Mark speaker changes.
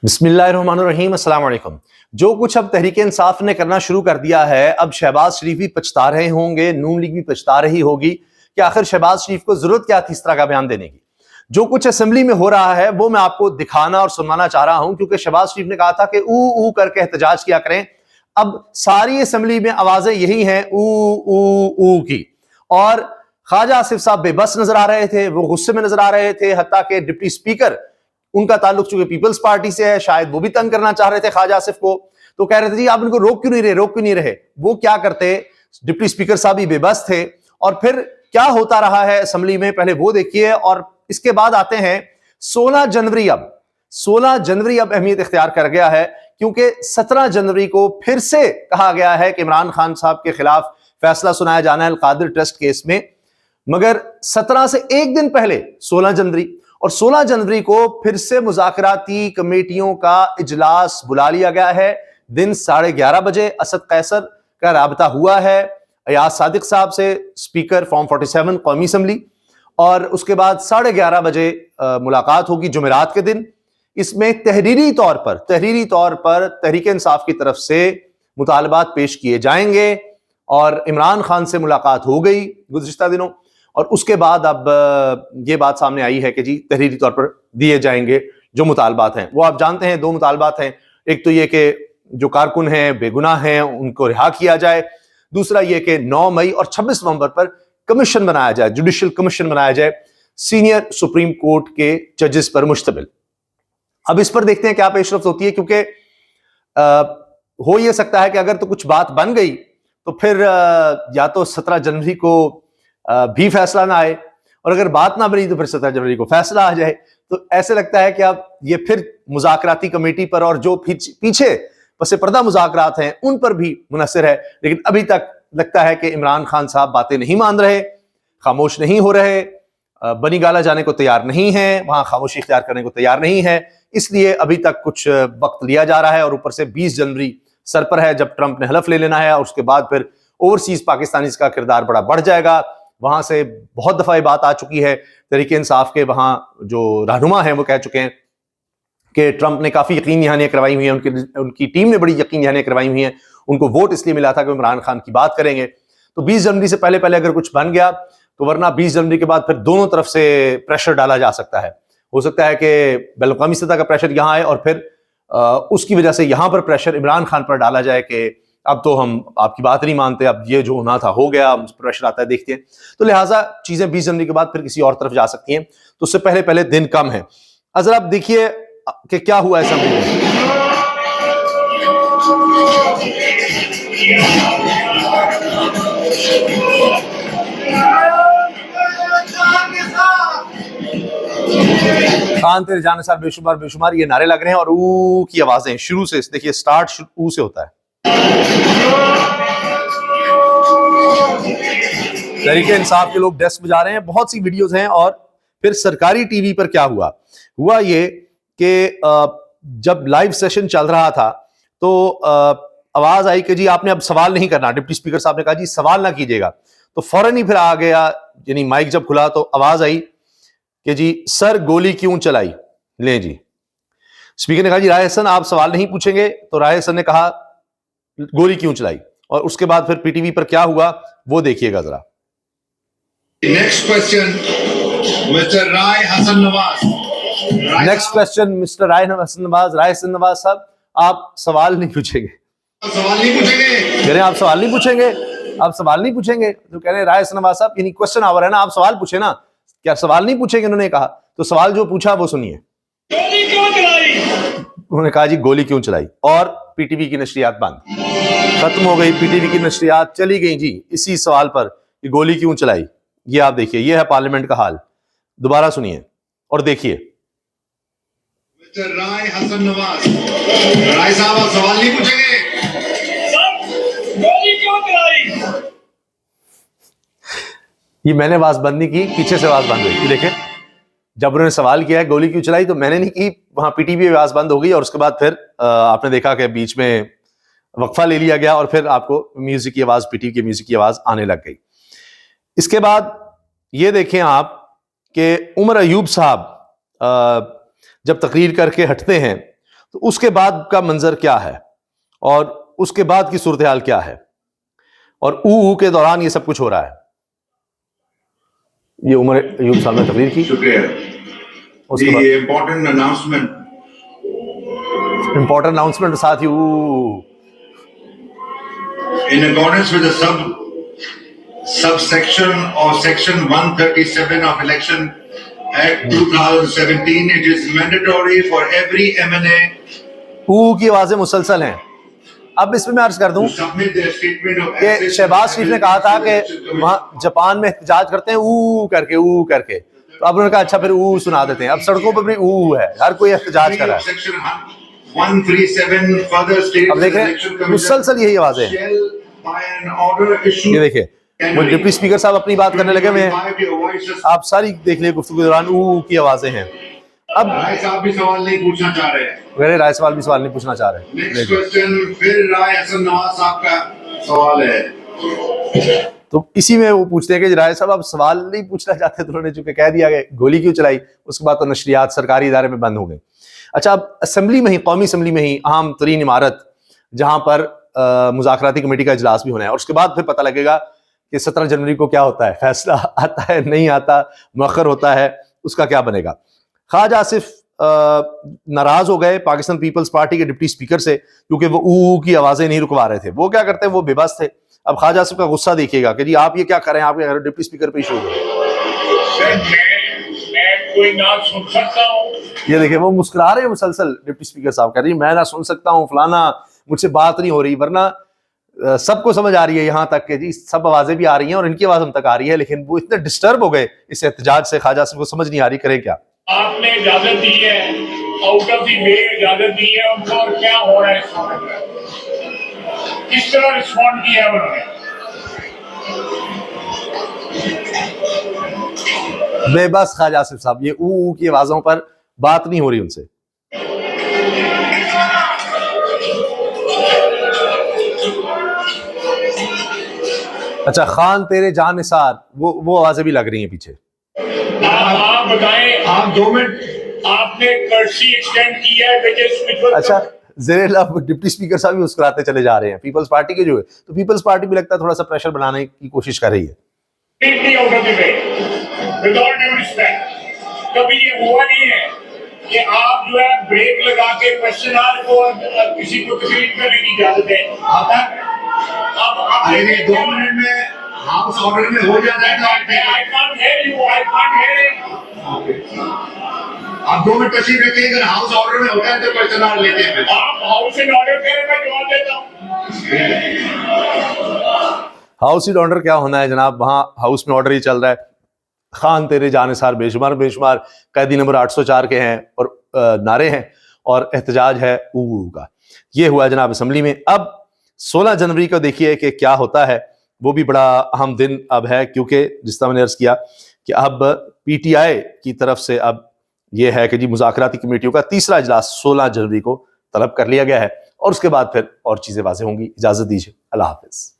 Speaker 1: बिस्मिल्लाहिर्रहमानिर्रहीम, अस्सलाम वालेकुम। जो कुछ अब तहरीक इंसाफ ने करना शुरू कर दिया है, अब शहबाज शरीफ भी पछता रहे होंगे, नून लीग भी पछता रही होगी कि आखिर शहबाज शरीफ को जरूरत क्या थी इस तरह का बयान देने की। जो कुछ असेंबली में हो रहा है वो मैं आपको दिखाना और सुनवाना चाह रहा हूं, क्योंकि शहबाज शरीफ ने कहा था कि ऊ ऊ करके एहतजाज किया करें। अब सारी असेंबली में आवाजें यही हैं ऊ ऊ ऊ की। और ख्वाजा आसिफ साहब बेबस नजर आ रहे थे, वो गुस्से में नजर आ रहे थे, हत्ता के डिप्टी स्पीकर, उनका ताल्लुक चूंकि पीपल्स पार्टी से है, शायद वो भी तंग करना चाह रहे थे ख्वाजा आसिफ को, तो कह रहे थे जी आप इनको रोक क्यों नहीं रहे। वो क्या करते, डिप्टी स्पीकर साहब भी बेबस थे। और फिर क्या होता रहा है असेंबली में, पहले वो देखिए और इसके बाद आते हैं 16 जनवरी। अब 16 जनवरी अब अहमियत इख्तियार कर गया है, क्योंकि 17 जनवरी को फिर से कहा गया है कि इमरान खान साहब के खिलाफ फैसला सुनाया जाना है अल-कादिर ट्रस्ट केस में। मगर 17 से एक दिन पहले 16 जनवरी, और 16 जनवरी को फिर से मुज़ाकराती कमेटियों का इजलास बुला लिया गया है। दिन 11:30 बजे असद कैसर का राबता हुआ है अयाज सादिक साहब से, स्पीकर फॉर्म 47 कौमी असम्बली, और उसके बाद 11:30 बजे मुलाकात होगी जुमेरात के दिन। इसमें तहरीरी तौर पर तहरीक इंसाफ की तरफ से मुतालबात पेश किए जाएंगे, और इमरान खान से मुलाकात हो गई गुज़िश्ता दिनों। और उसके बाद अब ये बात सामने आई है कि जी तहरीरी तौर पर दिए जाएंगे जो मुतालबात हैं। वो आप जानते हैं, दो मुतालबात हैं। एक तो ये कि जो कारकुन हैं, बेगुनाह हैं, उनको रिहा किया जाए। दूसरा ये कि 9 मई और 26 नवंबर पर कमीशन बनाया जाए, जुडिशियल कमीशन बनाया जाए सीनियर सुप्रीम कोर्ट के जजेस पर मुश्तमिल। अब इस पर देखते हैं क्या पेशरफ्त होती है, क्योंकि हो यह सकता है कि अगर तो कुछ बात बन गई तो फिर या तो 17 जनवरी को भी फैसला ना आए, और अगर बात ना बनी तो फिर 17 जनवरी को फैसला आ जाए। तो ऐसे लगता है कि अब ये फिर मुज़ाकराती कमेटी पर और जो पीछे पसे पर्दा मुज़ाकरात हैं उन पर भी मुनहसर है। लेकिन अभी तक लगता है कि इमरान खान साहब बातें नहीं मान रहे, खामोश नहीं हो रहे, बनी गाला जाने को तैयार नहीं है, वहां खामोशी इख्तियार करने को तैयार नहीं है। इसलिए अभी तक कुछ वक्त लिया जा रहा है, और ऊपर से 20 जनवरी सर पर है जब ट्रंप ने हलफ ले लेना है, और उसके बाद फिर ओवरसीज पाकिस्तानी का किरदार बड़ा बढ़ जाएगा। वहां से बहुत दफा ये बात आ चुकी है, तहरीक इंसाफ के वहां जो रहनुमा हैं वो कह चुके हैं कि ट्रंप ने काफी यकीन दहानियां करवाई हुई हैं, उनकी टीम ने बड़ी यकीन दहानियां करवाई हुई हैं। उनको वोट इसलिए मिला था कि इमरान खान की बात करेंगे। तो 20 जनवरी से पहले पहले अगर कुछ बन गया तो, वरना 20 जनवरी के बाद फिर दोनों तरफ से प्रेशर डाला जा सकता है। हो सकता है कि बैनुल-अक़वामी सतह का प्रेशर यहां आए, और फिर उसकी वजह से यहां पर प्रेशर इमरान खान पर डाला जाए कि अब तो हम आपकी बात नहीं मानते, अब ये जो होना था हो गया, प्रेशर आता है, देखते हैं। तो लिहाजा चीजें 20 जनवरी के बाद फिर किसी और तरफ जा सकती हैं, तो उससे पहले पहले दिन कम है। अगर आप देखिए कि क्या हुआ असेंबली में। खान तेरे जाने सार बेशुमार बेशुमार, ये नारे लग रहे हैं, और ऊ की आवाजें शुरू से देखिए, स्टार्ट ऊ से होता है। तहरीक इंसाफ के लोग डेस्क बजा रहे हैं, बहुत सी वीडियोस हैं। और फिर सरकारी टीवी पर क्या हुआ ये कि जब लाइव सेशन चल रहा था तो आवाज आई कि जी आपने अब सवाल नहीं करना। डिप्टी स्पीकर साहब ने कहा जी सवाल ना कीजिएगा, तो फौरन ही फिर आ गया, यानी माइक जब खुला तो आवाज आई कि जी सर गोली क्यों चलाई। ले जी, स्पीकर ने कहा जी राय हसन आप सवाल नहीं पूछेंगे, तो राय हसन ने कहा गोली क्यों चलाई। और उसके बाद फिर पीटीवी पर क्या हुआ वो देखिएगा जरा।
Speaker 2: Next question Mister Rai Hasan Nawaz.
Speaker 1: Next question Mister Rai Hasan Nawaz. Rai Hasan Nawaz sahab आप सवाल नहीं पूछेंगे।
Speaker 2: सवाल नहीं पूछेंगे,
Speaker 1: कह रहे हैं आप सवाल नहीं पूछेंगे, आप सवाल नहीं पूछेंगे। तो कह रहे हैं राय हसन नवाज साहब यानी क्वेश्चन आवर है ना, आप सवाल पूछे ना, क्या सवाल नहीं पूछेंगे। उन्होंने कहा, तो सवाल जो पूछा वो सुनिए।
Speaker 2: गोली क्यों चलाई?
Speaker 1: उन्होंने कहा जी गोली क्यों चलाई, और पीटीवी की नशरियात बंद, खत्म हो गई। पीटीवी की नशरियात चली गई जी इसी सवाल पर कि गोली क्यों चलाई। ये आप देखिए, ये है पार्लियामेंट का हाल। दोबारा सुनिए और देखिए।
Speaker 2: मिस्टर राय हसन नवाज, राय साहब आप सवाल नहीं पूछेंगे, गोली क्यों चलाई?
Speaker 1: ये मैंने आवाज बंद नहीं की, पीछे से आवाज बंद हुई। देखें, जब उन्होंने सवाल किया है गोली क्यों चलाई तो मैंने नहीं की, वहां पीटीवी आवाज बंद हो गई, और उसके बाद फिर आपने देखा कि बीच में वक्फा ले लिया गया, और फिर आपको म्यूजिक की आवाज, पीटीवी की म्यूजिक की आवाज आने लग गई। इसके बाद ये देखें आप कि उमर अयूब साहब जब तकरीर करके हटते हैं तो उसके बाद का मंजर क्या है और उसके बाद की सूरत हाल क्या है, और ऊ के दौरान ये सब कुछ हो रहा है। ये उमर अयूब साहब ने तकरीर की।
Speaker 2: शुक्रिया।
Speaker 1: उसके बाद
Speaker 2: इम्पोर्टेंट
Speaker 1: अनाउंसमेंट साथ ही
Speaker 2: in accordance with the subsection of section 137 of Election Act 2017, it is mandatory for every MNA
Speaker 1: की आवाजें मुसलसल हैं। अब इसमें मैं अर्ज कर दूं
Speaker 2: to submit their statement of
Speaker 1: कि
Speaker 2: assets
Speaker 1: शहबाज शरीफ ने कहा था कि
Speaker 2: Election
Speaker 1: वहां जापान में एहतजाज करते हैं ऊ करके, तो अब उन्होंने कहा अच्छा फिर ऊ सुना देते हैं। अब सड़कों पर भी ऊ है, हर कोई एहतजाज कर रहा है।
Speaker 2: Section 137 further states
Speaker 1: अब देखें मुसलसल यही आवाजें हैं।
Speaker 2: shall by an order issued
Speaker 1: ये देखिए वो डिप्टी स्पीकर साहब अपनी बात करने लगे, मैं आप सारी देख लिए गुफ्तगू के दौरान ऊ की आवाजें हैं। अब
Speaker 2: राय साहब भी सवाल नहीं पूछना चाह रहे हैं।
Speaker 1: मेरे राय सवाल भी सवाल नहीं पूछना चाह रहे।
Speaker 2: नेक्स्ट क्वेश्चन फिर राय हसन नवाज साहब का सवाल है।
Speaker 1: तो इसी में वो पूछते हैं कि राय साहब आप सवाल नहीं पूछना चाहते, तो उन्होंने चूंकि कह दिया कि गोली क्यों चलाई, उसके बाद तो नशरियात सरकारी इदारे में बंद हो गई। अच्छा, अब असेंबली में ही, कौमी असेंबली में ही अहम तरीन इमारत जहां पर मुज़ाकराती कमेटी का इजलास भी होना है, और उसके बाद फिर पता लगेगा कि 17 जनवरी को क्या होता है, फैसला आता है नहीं आता, मुअख्खर होता है, उसका क्या बनेगा। ख्वाजा आसिफ नाराज हो गए पाकिस्तान पीपल्स पार्टी के डिप्टी स्पीकर से, क्योंकि वो ऊ की आवाजें नहीं रुकवा रहे थे। वो क्या करते हैं, वो बेबस थे। अब ख्वाजा आसिफ का गुस्सा देखिएगा कि जी आप ये क्या करें, आप क्या करें, डिप्टी स्पीकर पे इशू हो गया।
Speaker 2: मैं कोई ना सुन सकता हूं।
Speaker 1: ये देखिए वो मुस्कुरा रहे हैं मुसलसल, डिप्टी स्पीकर साहब कह रही मैं ना सुन सकता हूँ, फलाना मुझसे बात नहीं हो रही, वरना सबको समझ आ रही है यहाँ तक कि जी सब आवाजें भी आ रही हैं और इनकी आवाज हम तक आ रही है, लेकिन वो इतने डिस्टर्ब हो गए इस एहतजाज से, ख्वाजा आसिफ को समझ नहीं आ रही करें क्या।
Speaker 2: आपने इजाजत दी है, आउट ऑफ द वे इजाजत दी है उनको, और क्या हो रहा है इस वक्त, किस तरह रिस्पॉन्ड किया है उन्होंने?
Speaker 1: बेबस ख्वाजा आसिफ साहब, ये ऊ की आवाजों पर बात नहीं हो रही उनसे। अच्छा, खान तेरे जान निसार, वो आवाजें भी लग रही हैं पीछे।
Speaker 2: आप बताएं, आप 2 मिनट आपने कर्सी एक्सटेंड किया है।
Speaker 1: अच्छा, ज़ेरे-ए-लब डिप्टी स्पीकर साहब भी मुस्कुराते चले जा रहे हैं पीपल्स पार्टी के जो है, तो पीपल्स पार्टी भी लगता है थोड़ा सा प्रेशर बनाने की कोशिश कर रही है।
Speaker 2: कभी ये हुआ नहीं है कि आप जो है ब्रेक लगा के क्वेश्चन को किसी को तकलीफ करने की इजाजत दें। आप 2 मिनट में हाउस ऑर्डर में हो जाता है। I can't hear you. आप 2 मिनट तशरीफ रखिए, अगर हाउस ऑर्डर में होता है तो क्वेश्चन आवर लेते हैं। आप हाउस इन ऑर्डर करें, मैं जवाब देता हूँ।
Speaker 1: हाउस इन ऑर्डर क्या होना है जनाब, वहां हाउस में ऑर्डर ही चल रहा है। खान तेरे जानिसार बेशुमार कैदी नंबर 804 के हैं और नारे हैं और एहतजाज है ऊ का। ये हुआ जनाब असम्बली में। अब 16 जनवरी को देखिए कि क्या होता है, वो भी बड़ा अहम दिन अब है, क्योंकि जिस तरह मैंने अर्ज किया कि अब PTI की तरफ से अब ये है कि जी मुज़ाकराती कमेटियों का तीसरा इजलास 16 जनवरी को तलब कर लिया गया है, और उसके बाद फिर और चीज़ें वाज़ेह होंगी। इजाज़त दीजिए, अल्लाह हाफ़िज़।